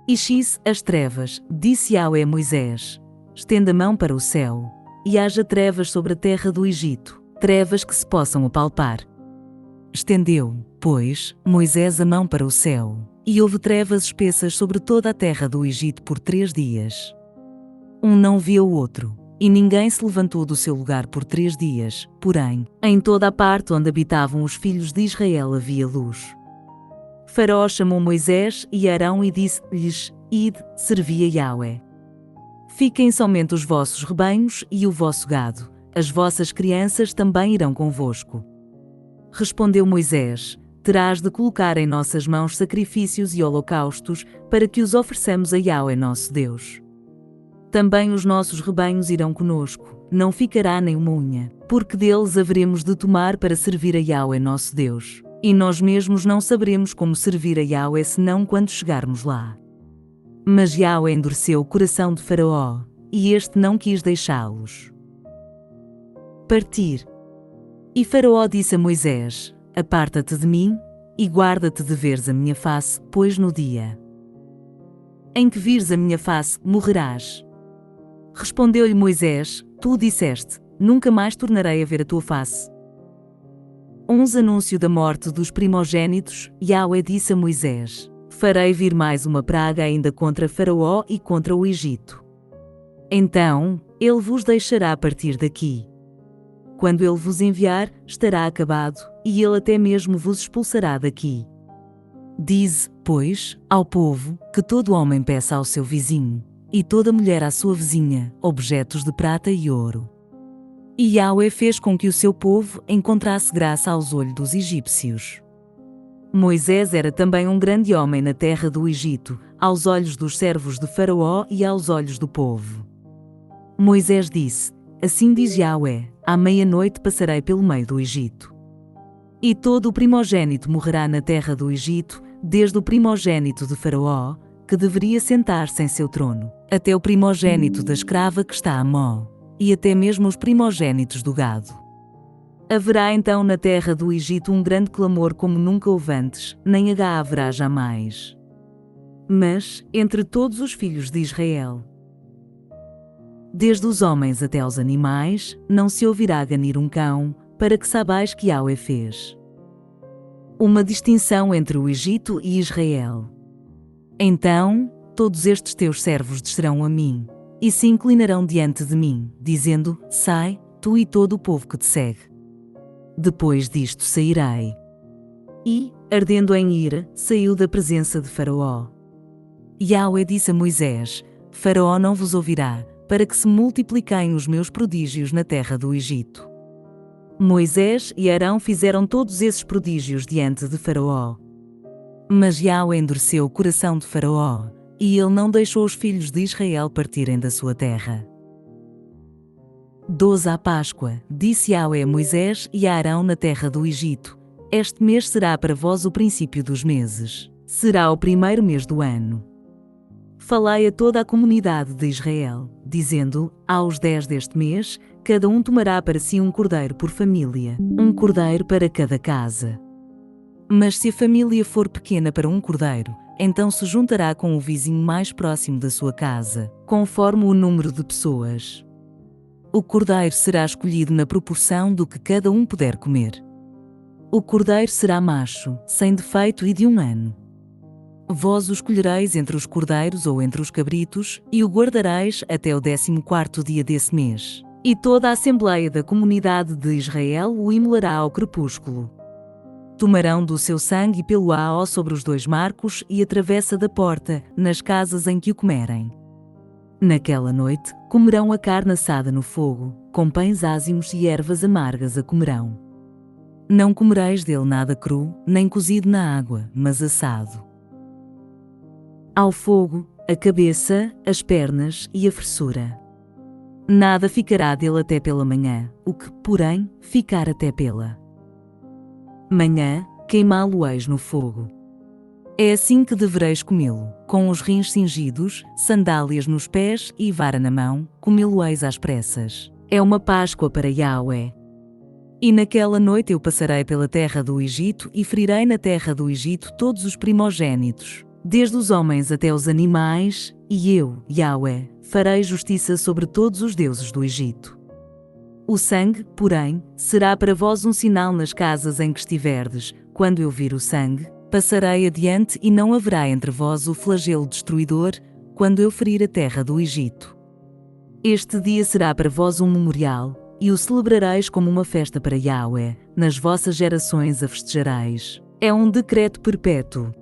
E X as trevas, disse Yahweh a Moisés: estenda a mão para o céu, e haja trevas sobre a terra do Egito, trevas que se possam apalpar. Estendeu, pois, Moisés a mão para o céu, e houve trevas espessas sobre toda a terra do Egito por 3 dias. Um não via o outro, e ninguém se levantou do seu lugar por 3 dias, porém, em toda a parte onde habitavam os filhos de Israel havia luz. Faraó chamou Moisés e Arão e disse-lhes: Ide, servi a Yahweh. Fiquem somente os vossos rebanhos e o vosso gado, as vossas crianças também irão convosco. Respondeu Moisés: terás de colocar em nossas mãos sacrifícios e holocaustos, para que os ofereçamos a Yahweh nosso Deus. Também os nossos rebanhos irão conosco, não ficará nem uma unha, porque deles haveremos de tomar para servir a Yahweh nosso Deus. E nós mesmos não saberemos como servir a Yahweh senão quando chegarmos lá. Mas Yahweh endureceu o coração de Faraó, e este não quis deixá-los partir. E Faraó disse a Moisés: aparta-te de mim, e guarda-te de veres a minha face, pois no dia em que vires a minha face, morrerás. Respondeu-lhe Moisés: tu disseste, nunca mais tornarei a ver a tua face. 11 Anúncio da morte dos primogênitos. Yahweh disse a Moisés: farei vir mais uma praga ainda contra Faraó e contra o Egito. Então, ele vos deixará partir daqui. Quando ele vos enviar, estará acabado, e ele até mesmo vos expulsará daqui. Dize, pois, ao povo, que todo homem peça ao seu vizinho, e toda mulher à sua vizinha, objetos de prata e ouro. E Yahweh fez com que o seu povo encontrasse graça aos olhos dos egípcios. Moisés era também um grande homem na terra do Egito, aos olhos dos servos de Faraó e aos olhos do povo. Moisés disse: assim diz Yahweh, à meia-noite passarei pelo meio do Egito. E todo o primogênito morrerá na terra do Egito, desde o primogênito de Faraó, que deveria sentar-se em seu trono, até o primogênito da escrava que está a Mó, e até mesmo os primogênitos do gado. Haverá então na terra do Egito um grande clamor como nunca houve antes, nem haverá jamais. Mas, entre todos os filhos de Israel, desde os homens até aos animais, não se ouvirá ganir um cão, para que saibais que Yahweh fez uma distinção entre o Egito e Israel. Então, todos estes teus servos descerão a mim, e se inclinarão diante de mim, dizendo: sai, tu e todo o povo que te segue. Depois disto sairei. E, ardendo em ira, saiu da presença de Faraó. Yahweh disse a Moisés: Faraó não vos ouvirá, para que se multipliquem os meus prodígios na terra do Egito. Moisés e Arão fizeram todos esses prodígios diante de Faraó. Mas Yahweh endureceu o coração de Faraó, e ele não deixou os filhos de Israel partirem da sua terra. 12 à Páscoa, disse Yahweh a Moisés e a Arão na terra do Egito: este mês será para vós o princípio dos meses, será o primeiro mês do ano. Falai a toda a comunidade de Israel, dizendo: aos 10 deste mês, cada um tomará para si um cordeiro por família, um cordeiro para cada casa. Mas se a família for pequena para um cordeiro, então se juntará com o vizinho mais próximo da sua casa, conforme o número de pessoas. O cordeiro será escolhido na proporção do que cada um puder comer. O cordeiro será macho, sem defeito e de 1 ano. Vós o escolhereis entre os cordeiros ou entre os cabritos, e o guardareis até o 14º dia desse mês. E toda a assembleia da comunidade de Israel o imolará ao crepúsculo. Tomarão do seu sangue e pelo-á sobre os 2 marcos e a travessa da porta, nas casas em que o comerem. Naquela noite, comerão a carne assada no fogo, com pães ázimos e ervas amargas a comerão. Não comereis dele nada cru, nem cozido na água, mas assado ao fogo, a cabeça, as pernas e a fressura. Nada ficará dele até pela manhã, o que, porém, ficar até pela manhã, queimá-lo-eis no fogo. É assim que devereis comê-lo, com os rins cingidos, sandálias nos pés e vara na mão, comê-lo-eis às pressas. É uma Páscoa para Yahweh. E naquela noite eu passarei pela terra do Egito e ferirei na terra do Egito todos os primogênitos, desde os homens até os animais, e eu, Yahweh, farei justiça sobre todos os deuses do Egito. O sangue, porém, será para vós um sinal nas casas em que estiverdes. Quando eu vir o sangue, passarei adiante e não haverá entre vós o flagelo destruidor, quando eu ferir a terra do Egito. Este dia será para vós um memorial, e o celebrareis como uma festa para Yahweh, nas vossas gerações a festejareis. É um decreto perpétuo.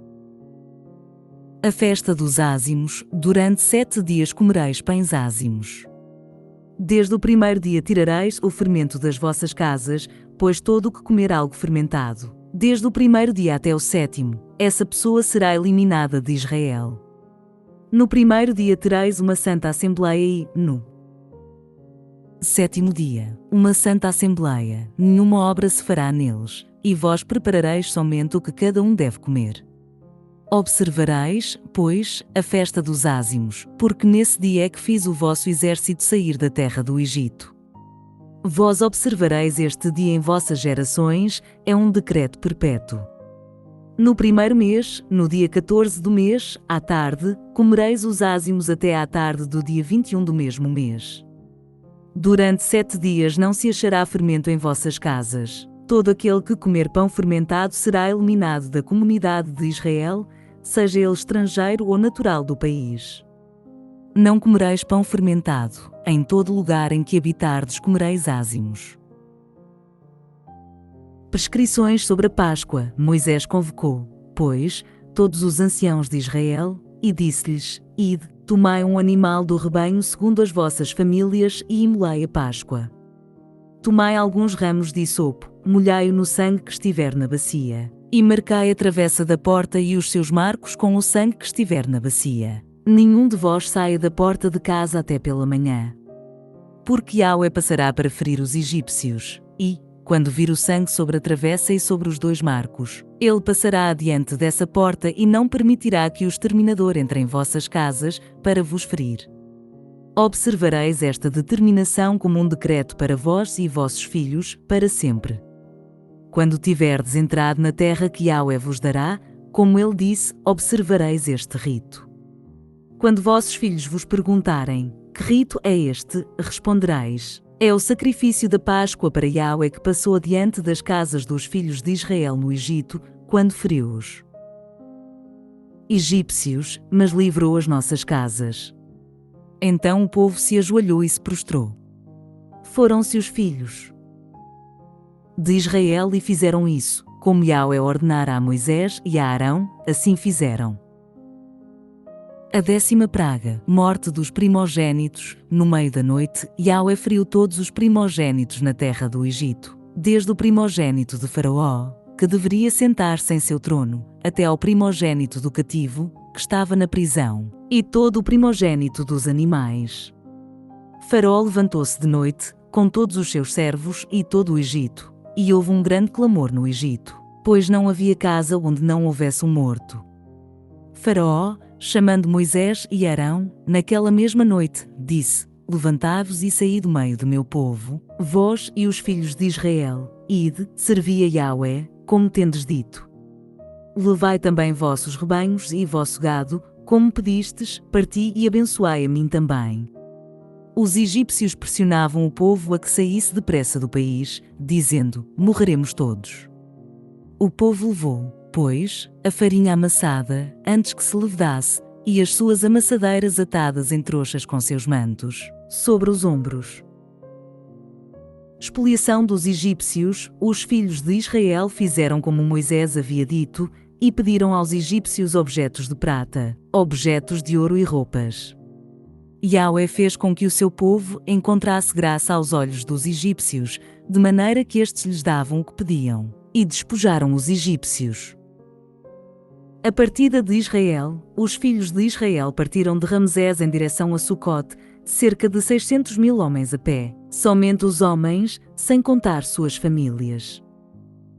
A festa dos ázimos, durante 7 dias comereis pães ázimos. Desde o primeiro dia tirareis o fermento das vossas casas, pois todo o que comer algo fermentado, desde o primeiro dia até o 7º, essa pessoa será eliminada de Israel. No primeiro dia tereis uma santa assembleia e, no 7º dia, uma santa assembleia, nenhuma obra se fará neles, e vós preparareis somente o que cada um deve comer. Observareis, pois, a festa dos ázimos, porque nesse dia é que fiz o vosso exército sair da terra do Egito. Vós observareis este dia em vossas gerações, é um decreto perpétuo. No primeiro mês, no dia 14 do mês, à tarde, comereis os ázimos até à tarde do dia 21 do mesmo mês. Durante 7 dias não se achará fermento em vossas casas. Todo aquele que comer pão fermentado será eliminado da comunidade de Israel, seja ele estrangeiro ou natural do país. Não comereis pão fermentado, em todo lugar em que habitardes comereis ázimos. Prescrições sobre a Páscoa. Moisés convocou, pois, todos os anciãos de Israel, e disse-lhes: Ide, tomai um animal do rebanho segundo as vossas famílias e imolai a Páscoa. Tomai alguns ramos de hisopo, molhai-o no sangue que estiver na bacia, e marcai a travessa da porta e os seus marcos com o sangue que estiver na bacia. Nenhum de vós saia da porta de casa até pela manhã. Porque Yahweh passará para ferir os egípcios, e, quando vir o sangue sobre a travessa e sobre os 2 marcos, ele passará adiante dessa porta e não permitirá que o exterminador entre em vossas casas para vos ferir. Observareis esta determinação como um decreto para vós e vossos filhos, para sempre. Quando tiverdes entrado na terra que Yahweh vos dará, como ele disse, observareis este rito. Quando vossos filhos vos perguntarem: que rito é este? Respondereis: é o sacrifício da Páscoa para Yahweh que passou adiante das casas dos filhos de Israel no Egito, quando feriu-os egípcios, mas livrou as nossas casas. Então o povo se ajoelhou e se prostrou. Foram-se os filhos de Israel e fizeram isso, como Yahweh ordenara a Moisés e a Arão, assim fizeram. A 10ª praga, morte dos primogênitos. No meio da noite, Yahweh feriu todos os primogênitos na terra do Egito, desde o primogênito de Faraó, que deveria sentar-se em seu trono, até ao primogênito do cativo, que estava na prisão, e todo o primogênito dos animais. Faraó levantou-se de noite, com todos os seus servos e todo o Egito, e houve um grande clamor no Egito, pois não havia casa onde não houvesse um morto. Faraó, chamando Moisés e Arão, naquela mesma noite, disse: Levantai-vos e saí do meio do meu povo, vós e os filhos de Israel, ide, servi a Yahweh, como tendes dito. Levai também vossos rebanhos e vosso gado, como pedistes, parti e abençoai a mim também. Os egípcios pressionavam o povo a que saísse depressa do país, dizendo: morreremos todos. O povo levou, pois, a farinha amassada, antes que se levedasse, e as suas amassadeiras atadas em trouxas com seus mantos, sobre os ombros. Expoliação dos egípcios. Os filhos de Israel fizeram como Moisés havia dito, e pediram aos egípcios objetos de prata, objetos de ouro e roupas. Yahweh fez com que o seu povo encontrasse graça aos olhos dos egípcios, de maneira que estes lhes davam o que pediam, e despojaram os egípcios. A partida de Israel. Os filhos de Israel partiram de Ramsés em direção a Sucote, cerca de 600.000 homens a pé, somente os homens, sem contar suas famílias.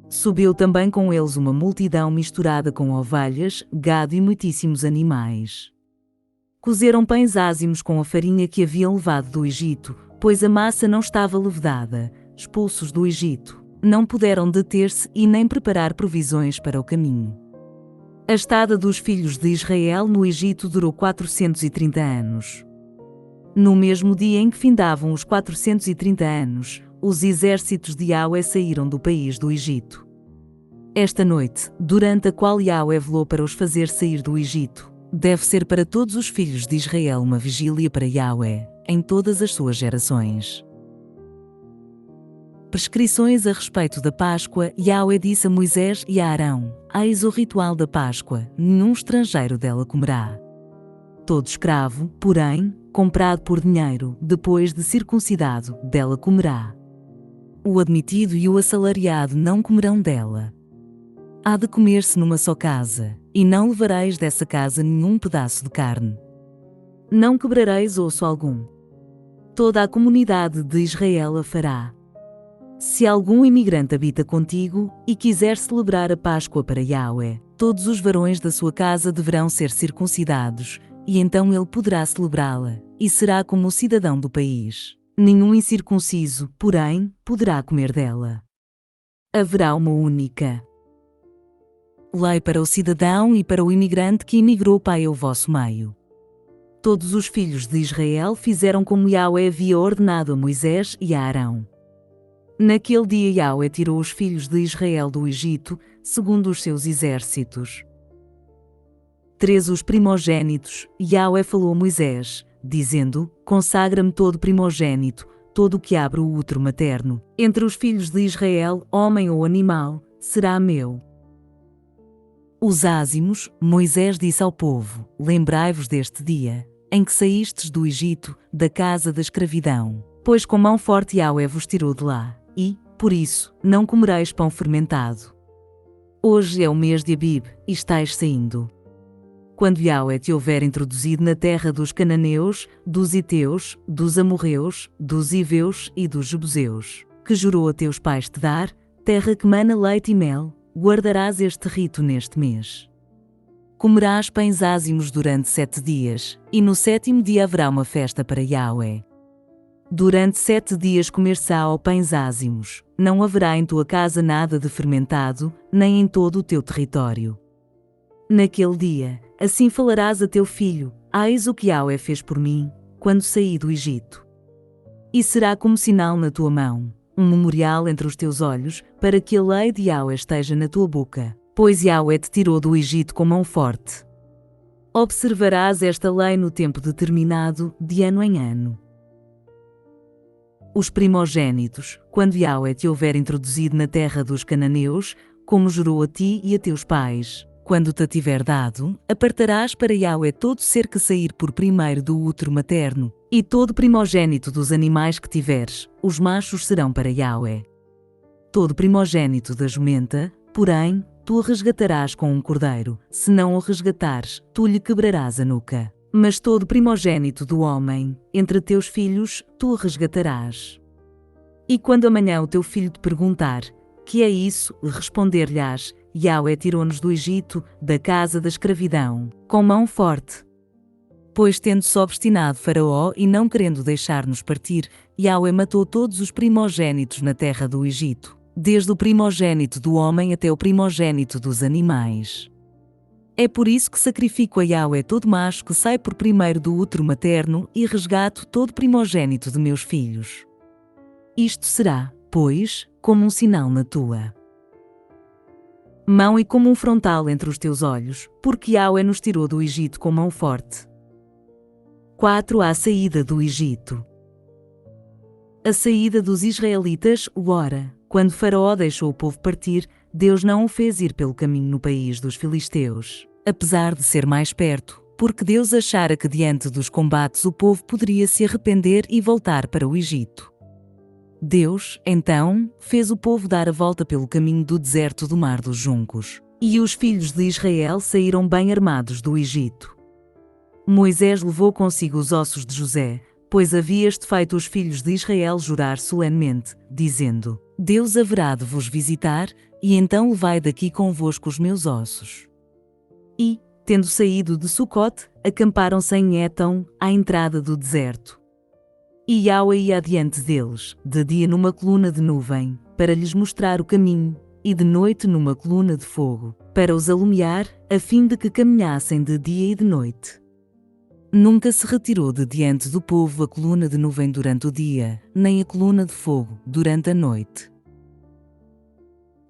Subiu também com eles uma multidão misturada com ovelhas, gado e muitíssimos animais. Cozeram pães ázimos com a farinha que haviam levado do Egito, pois a massa não estava levedada. Expulsos do Egito, não puderam deter-se e nem preparar provisões para o caminho. A estada dos filhos de Israel no Egito durou 430 anos. No mesmo dia em que findavam os 430 anos, os exércitos de Yahweh saíram do país do Egito. Esta noite, durante a qual Yahweh velou para os fazer sair do Egito, deve ser para todos os filhos de Israel uma vigília para Yahweh, em todas as suas gerações. Prescrições a respeito da Páscoa. Yahweh disse a Moisés e a Arão: eis o ritual da Páscoa, nenhum estrangeiro dela comerá. Todo escravo, porém, comprado por dinheiro, depois de circuncidado, dela comerá. O admitido e o assalariado não comerão dela. Há de comer-se numa só casa, e não levareis dessa casa nenhum pedaço de carne. Não quebrareis osso algum. Toda a comunidade de Israel a fará. Se algum imigrante habita contigo, e quiser celebrar a Páscoa para Yahweh, todos os varões da sua casa deverão ser circuncidados, e então ele poderá celebrá-la, e será como o cidadão do país. Nenhum incircunciso, porém, poderá comer dela. Haverá uma única lei para o cidadão e para o imigrante que imigrou para o vosso meio. Todos os filhos de Israel fizeram como Yahweh havia ordenado a Moisés e a Arão. Naquele dia Yahweh tirou os filhos de Israel do Egito, segundo os seus exércitos. 3. Os primogênitos. Yahweh falou a Moisés, dizendo: consagra-me todo primogênito, todo o que abre o útero materno, entre os filhos de Israel, homem ou animal, será meu. Os ázimos. Moisés disse ao povo: lembrai-vos deste dia, em que saístes do Egito, da casa da escravidão, pois com mão forte Yahweh vos tirou de lá. E, por isso, não comereis pão fermentado. Hoje é o mês de Abib, e estais saindo. Quando Yahweh te houver introduzido na terra dos cananeus, dos heteus, dos amorreus, dos hiveus e dos jebuseus, que jurou a teus pais te dar, terra que mana leite e mel, guardarás este rito neste mês. Comerás pães ázimos durante 7 dias, e no 7º dia haverá uma festa para Yahweh. Durante 7 dias comer-se-á pães ázimos, não haverá em tua casa nada de fermentado, nem em todo o teu território. Naquele dia, assim falarás a teu filho: eis o que Yahweh fez por mim, quando saí do Egito. E será como sinal na tua mão, um memorial entre os teus olhos, para que a lei de Yahweh esteja na tua boca, pois Yahweh te tirou do Egito com mão forte. Observarás esta lei no tempo determinado, de ano em ano. Os primogênitos. Quando Yahweh te houver introduzido na terra dos cananeus, como jurou a ti e a teus pais, quando te a tiver dado, apartarás para Yahweh todo ser que sair por primeiro do útero materno, e todo primogênito dos animais que tiveres, os machos serão para Yahweh. Todo primogênito da jumenta, porém, tu o resgatarás com um cordeiro, se não o resgatares, tu lhe quebrarás a nuca. Mas todo primogênito do homem, entre teus filhos, tu o resgatarás. E quando amanhã o teu filho te perguntar: que é isso? Responder-lhe-ás: Yahweh tirou-nos do Egito, da casa da escravidão, com mão forte. Pois tendo-se obstinado Faraó e não querendo deixar-nos partir, Yahweh matou todos os primogênitos na terra do Egito, desde o primogênito do homem até o primogênito dos animais. É por isso que sacrifico a Yahweh todo macho que sai por primeiro do útero materno e resgato todo primogênito de meus filhos. Isto será, pois, como um sinal na tua mão e como um frontal entre os teus olhos, porque Yahweh nos tirou do Egito com mão forte. 4. A saída do Egito. A saída dos israelitas. Ora, quando Faraó deixou o povo partir, Deus não o fez ir pelo caminho no país dos filisteus, apesar de ser mais perto, porque Deus achara que diante dos combates o povo poderia se arrepender e voltar para o Egito. Deus, então, fez o povo dar a volta pelo caminho do deserto do Mar dos Juncos, e os filhos de Israel saíram bem armados do Egito. Moisés levou consigo os ossos de José, pois havia este feito os filhos de Israel jurar solenemente, dizendo: Deus haverá de vos visitar, e então levai daqui convosco os meus ossos. E, tendo saído de Sucote, acamparam-se em Etão, à entrada do deserto. E Yahweh ia adiante deles, de dia numa coluna de nuvem, para lhes mostrar o caminho, e de noite numa coluna de fogo, para os alumiar, a fim de que caminhassem de dia e de noite. Nunca se retirou de diante do povo a coluna de nuvem durante o dia, nem a coluna de fogo durante a noite.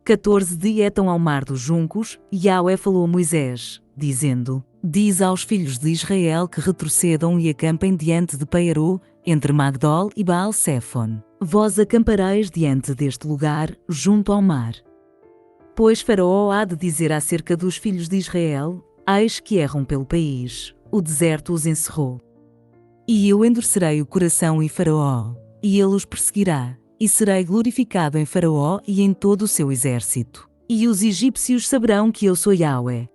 14 Dietam ao mar dos juncos, Yahweh falou a Moisés, dizendo: Diz aos filhos de Israel que retrocedam e acampem diante de Pearô, entre Magdol e Baal-Séfon. Vós acampareis diante deste lugar, junto ao mar. Pois Faraó há de dizer acerca dos filhos de Israel: Eis que erram pelo país, o deserto os encerrou. E eu endurecerei o coração em Faraó, e ele os perseguirá, e serei glorificado em Faraó e em todo o seu exército. E os egípcios saberão que eu sou Yahweh.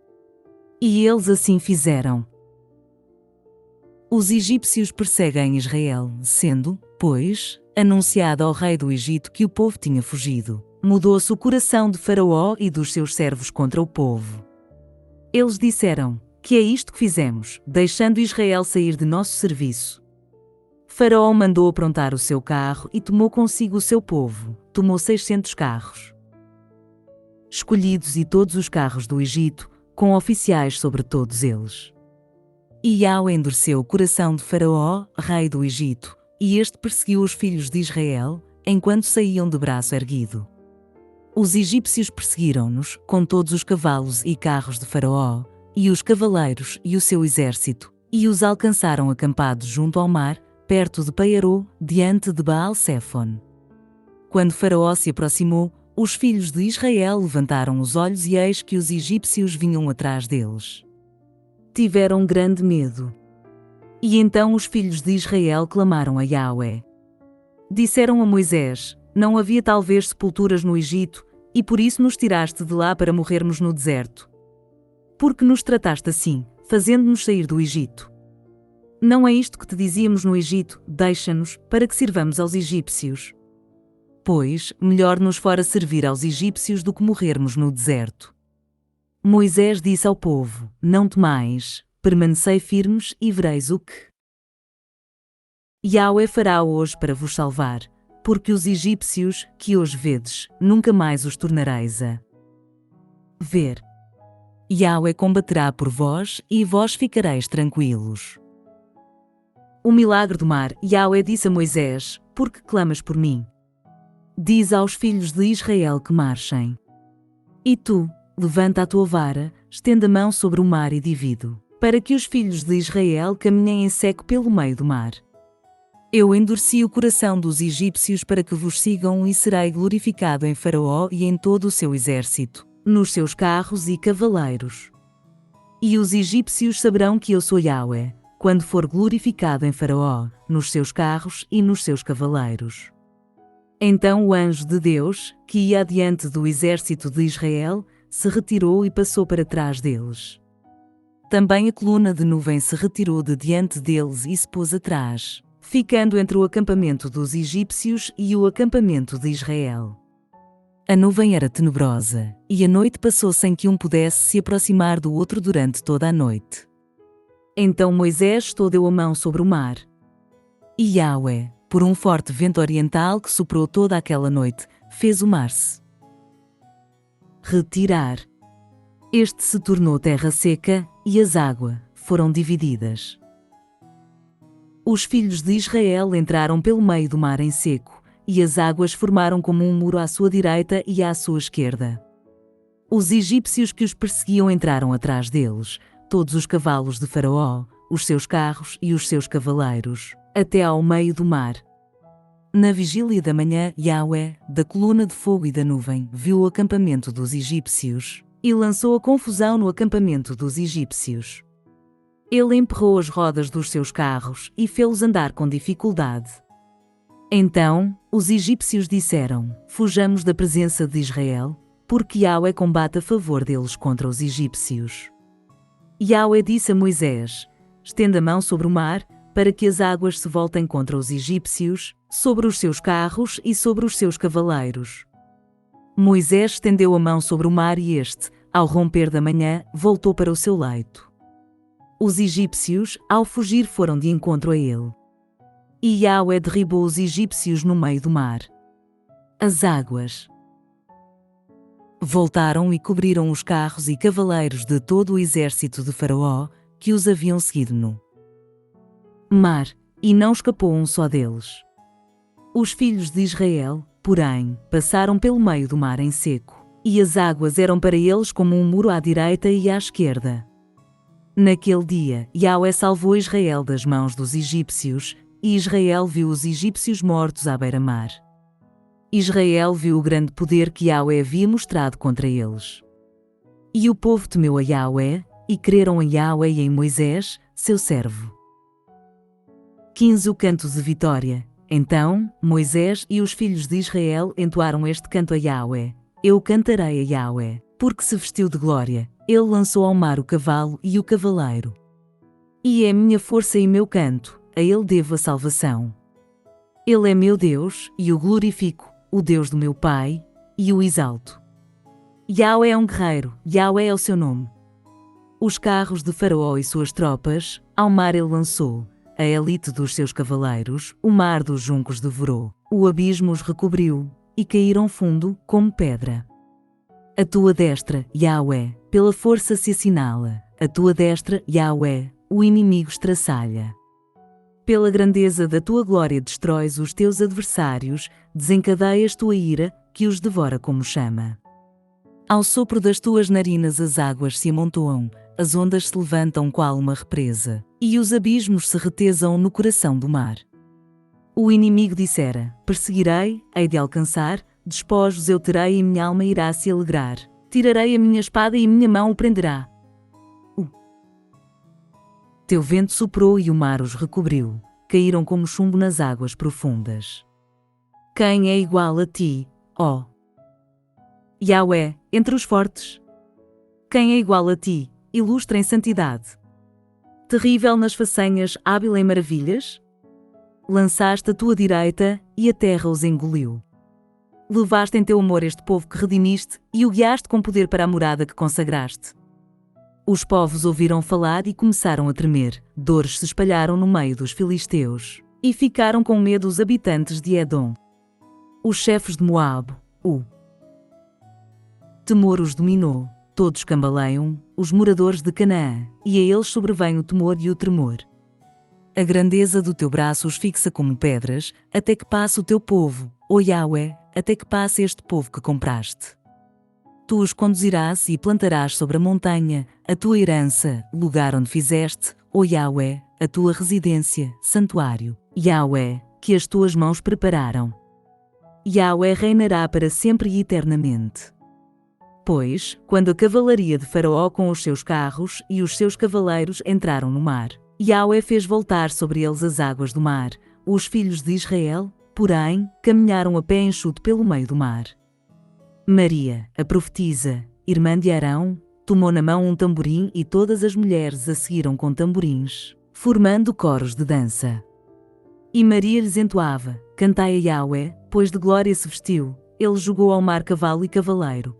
E eles assim fizeram. Os egípcios perseguem Israel, sendo, pois, anunciado ao rei do Egito que o povo tinha fugido. Mudou-se o coração de Faraó e dos seus servos contra o povo. Eles disseram: Que é isto que fizemos, deixando Israel sair de nosso serviço? Faraó mandou aprontar o seu carro e tomou consigo o seu povo, tomou 600 carros escolhidos e todos os carros do Egito, com oficiais sobre todos eles. E Yahweh endureceu o coração de Faraó, rei do Egito, e este perseguiu os filhos de Israel, enquanto saíam de braço erguido. Os egípcios perseguiram-nos, com todos os cavalos e carros de Faraó, e os cavaleiros e o seu exército, e os alcançaram acampados junto ao mar, perto de Pearô, diante de Baal-Séfon. Quando Faraó se aproximou, os filhos de Israel levantaram os olhos e eis que os egípcios vinham atrás deles. Tiveram grande medo. E então os filhos de Israel clamaram a Yahweh. Disseram a Moisés: Não havia talvez sepulturas no Egito, e por isso nos tiraste de lá para morrermos no deserto? Porque nos trataste assim, fazendo-nos sair do Egito? Não é isto que te dizíamos no Egito: Deixa-nos, para que sirvamos aos egípcios? Pois, melhor nos fora servir aos egípcios do que morrermos no deserto. Moisés disse ao povo: Não temais, permanecei firmes e vereis o que Yahweh fará hoje para vos salvar, porque os egípcios, que hoje vedes, nunca mais os tornareis a ver. Yahweh combaterá por vós, e vós ficareis tranquilos. O milagre do mar. Yahweh disse a Moisés: Por que clamas por mim? Diz aos filhos de Israel que marchem. E tu, levanta a tua vara, estenda a mão sobre o mar e divide-o, para que os filhos de Israel caminhem em seco pelo meio do mar. Eu endureci o coração dos egípcios para que vos sigam e serei glorificado em Faraó e em todo o seu exército, nos seus carros e cavaleiros. E os egípcios saberão que eu sou Yahweh, quando for glorificado em Faraó, nos seus carros e nos seus cavaleiros. Então o anjo de Deus, que ia adiante do exército de Israel, se retirou e passou para trás deles. Também a coluna de nuvem se retirou de diante deles e se pôs atrás, ficando entre o acampamento dos egípcios e o acampamento de Israel. A nuvem era tenebrosa, e a noite passou sem que um pudesse se aproximar do outro durante toda a noite. Então Moisés estendeu a mão sobre o mar. E Yahweh, por um forte vento oriental que soprou toda aquela noite, fez o mar se retirar. Este se tornou terra seca, e as águas foram divididas. Os filhos de Israel entraram pelo meio do mar em seco, e as águas formaram como um muro à sua direita e à sua esquerda. Os egípcios que os perseguiam entraram atrás deles, todos os cavalos de Faraó, os seus carros e os seus cavaleiros, até ao meio do mar. Na vigília da manhã, Yahweh, da coluna de fogo e da nuvem, viu o acampamento dos egípcios, e lançou a confusão no acampamento dos egípcios. Ele emperrou as rodas dos seus carros e fê-los andar com dificuldade. Então, os egípcios disseram: Fujamos da presença de Israel, porque Yahweh combate a favor deles contra os egípcios. Yahweh disse a Moisés: Estenda a mão sobre o mar, para que as águas se voltem contra os egípcios, sobre os seus carros e sobre os seus cavaleiros. Moisés estendeu a mão sobre o mar e este, ao romper da manhã, voltou para o seu leito. Os egípcios, ao fugir, foram de encontro a ele. E Yahweh derribou os egípcios no meio do mar. As águas Voltaram e cobriram os carros e cavaleiros de todo o exército de Faraó, que os haviam seguido no mar, e não escapou um só deles. Os filhos de Israel, porém, passaram pelo meio do mar em seco, e as águas eram para eles como um muro à direita e à esquerda. Naquele dia, Yahweh salvou Israel das mãos dos egípcios, e Israel viu os egípcios mortos à beira-mar. Israel viu o grande poder que Yahweh havia mostrado contra eles. E o povo temeu a Yahweh, e creram em Yahweh e em Moisés, seu servo. 15 O canto de vitória. Então, Moisés e os filhos de Israel entoaram este canto a Yahweh. Eu cantarei a Yahweh, porque se vestiu de glória. Ele lançou ao mar o cavalo e o cavaleiro. E é minha força e meu canto, a ele devo a salvação. Ele é meu Deus, e o glorifico, o Deus do meu Pai, e o exalto. Yahweh é um guerreiro, Yahweh é o seu nome. Os carros de Faraó e suas tropas, ao mar ele lançou, a elite dos seus cavaleiros, o mar dos juncos devorou, o abismo os recobriu, e caíram fundo, como pedra. A tua destra, Yahweh, pela força se assinala, a tua destra, Yahweh, o inimigo estraçalha. Pela grandeza da tua glória destróis os teus adversários, desencadeias tua ira, que os devora como chama. Ao sopro das tuas narinas as águas se amontoam, as ondas se levantam qual uma represa, e os abismos se retesam no coração do mar. O inimigo dissera, perseguirei, hei de alcançar, despojos eu terei e minha alma irá se alegrar. Tirarei a minha espada e minha mão o prenderá. O teu vento soprou e o mar os recobriu, caíram como chumbo nas águas profundas. Quem é igual a ti, ó Yahweh, entre os fortes? Quem é igual a ti, ilustre em santidade? Terrível nas façanhas, hábil em maravilhas? Lançaste a tua direita, e a terra os engoliu. Levaste em teu amor este povo que redimiste, e o guiaste com poder para a morada que consagraste. Os povos ouviram falar e começaram a tremer, dores se espalharam no meio dos filisteus, e ficaram com medo os habitantes de Edom. Os chefes de Moabe, o temor os dominou, todos cambaleiam, os moradores de Canaã, e a eles sobrevém o temor e o tremor. A grandeza do teu braço os fixa como pedras, até que passe o teu povo, ó Yahweh, até que passe este povo que compraste. Tu os conduzirás e plantarás sobre a montanha, a tua herança, lugar onde fizeste, ó Yahweh, a tua residência, santuário, Yahweh, que as tuas mãos prepararam. Yahweh reinará para sempre e eternamente. Pois, quando a cavalaria de Faraó com os seus carros e os seus cavaleiros entraram no mar, Yahweh fez voltar sobre eles as águas do mar. Os filhos de Israel, porém, caminharam a pé enxuto pelo meio do mar. Maria, a profetisa, irmã de Arão, tomou na mão um tamborim e todas as mulheres a seguiram com tamborins, formando coros de dança. E Maria lhes entoava, cantai a Yahweh, pois de glória se vestiu, ele jogou ao mar cavalo e cavaleiro,